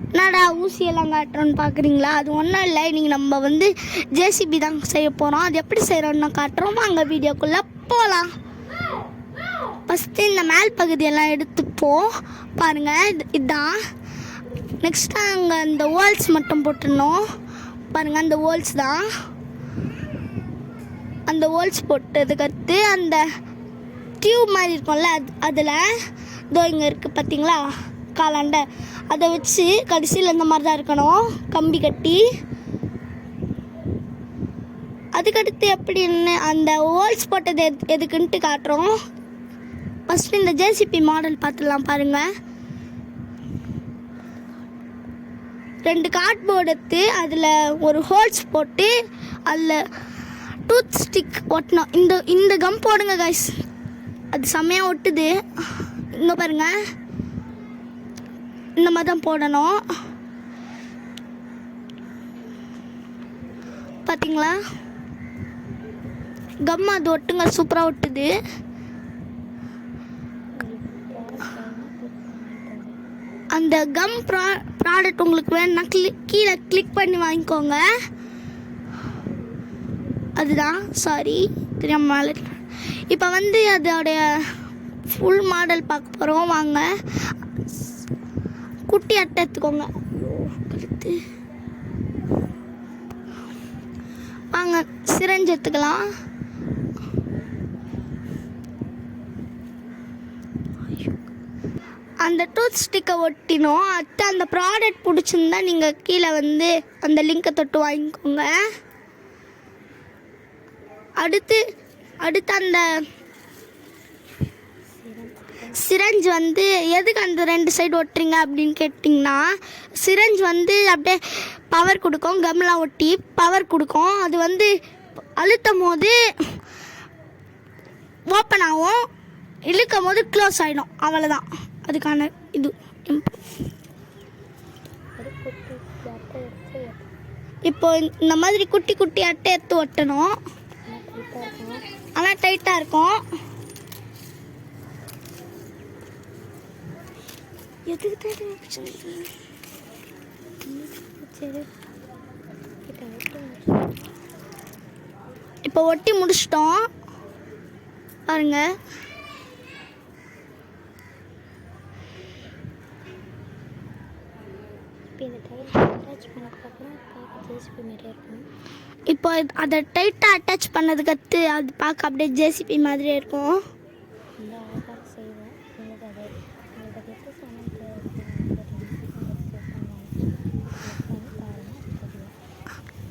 என்னடா ஊசியெல்லாம் காட்டுறோன்னு பார்க்குறீங்களா? அது ஒன்றும் இல்லை, நீங்கள் நம்ம வந்து ஜேசிபி தான் செய்ய போகிறோம். அது எப்படி செய்கிறோன்னு காட்டுறோம், அங்கே வீடியோக்குள்ளே போகலாம். ஃபஸ்ட்டு இந்த மேல் பகுதியெல்லாம் எடுத்துப்போம் பாருங்கள். இதுதான். நெக்ஸ்ட்டு அங்கே இந்த ஹோல்ஸ் மட்டும் போட்டுடணும் பாருங்கள். அந்த ஹோல்ஸ் தான். அந்த ஹோல்ஸ் போட்டதுக்கடுத்து அந்த டியூப் மாதிரி இருக்கும்ல, அதில் இதோ இங்கே இருக்குது பார்த்தீங்களா காலாண்டை, அதை வச்சு கடைசியில் இந்த மாதிரி தான் இருக்கணும், கம்பி கட்டி. அதுக்கடுத்து எப்படின்னு அந்த ஹோல்ஸ் போட்டது எதுக்குன்ட்டு காட்டுறோம். ஃபஸ்ட்டு இந்த ஜேசிபி மாடல் பார்த்துடலாம் பாருங்கள். 2 கார்ட்போர்டு எடுத்து அதில் ஒரு ஹோல்ஸ் போட்டு அதில் டூத் ஸ்டிக் ஒட்டணும். இந்த கம் போடுங்க கைஸ், அது செம்மையாக ஒட்டுது. இங்கே பாருங்கள், இந்த மாதிரி தான் போடணும். பார்த்தீங்களா கம் அது ஒட்டுங்க, சூப்பராக ஒட்டுது. அந்த கம் ப்ராடக்ட் உங்களுக்கு வேணும்னா கீழே கிளிக் பண்ணி வாங்கிக்கோங்க. அதுதான், சாரி தெரியாமல். இப்போ வந்து அதோடைய ஃபுல் மாடல் பார்க்க போகிறோம் வாங்க. குட்டி அட்டை எடுத்துக்கோங்க. வாங்க சிரஞ்சு எடுத்துக்கலாம். அந்த டூத் ஸ்டிக்கை ஒட்டினோம். அடுத்து அந்த ப்ராடக்ட் பிடிச்சிருந்தா நீங்கள் கீழே வந்து அந்த லிங்கை தொட்டு வாங்கிக்கோங்க. அடுத்து அந்த சிரஞ்ச் வந்து எதுக்கு அந்த 2 சைடு ஒட்டுறீங்க அப்படின்னு கேட்டிங்கன்னா, சிரஞ்ச் வந்து அப்படியே பவர் கொடுக்கும், கம்லாம் ஒட்டி பவர் கொடுக்கும். அது வந்து அழுத்தும் போது ஓப்பன் ஆகும், இழுக்கும் போது க்ளோஸ் ஆகிடும். அவ்வளோதான் அதுக்கான இது. இப்போ இந்த மாதிரி குட்டி குட்டி அட்டை எடுத்து ஒட்டணும். ஆனால் டைட்டாக இருக்கும். இப்போ ஒட்டி முடிச்சிட்டோம் பாருங்க. இப்போ அதை டைட்டாக அட்டாச் பண்ணதுக்கு அடுத்து அது பார்க்க அப்படியே ஜேசிபி மாதிரியே இருக்கும்.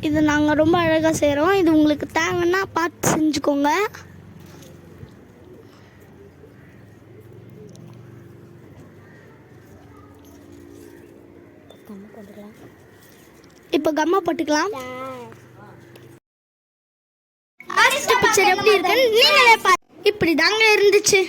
இது நாங்கள் ரொம்ப அழகாக செய்கிறோம். இது உங்களுக்கு தேவைன்னா பார்த்து செஞ்சுக்கோங்க. இப்போ கம்மா போட்டுக்கலாம். பிக்சர் எப்படி இருக்குன்னு நீங்களே பாருங்க. இப்படி தாங்க இருந்துச்சு.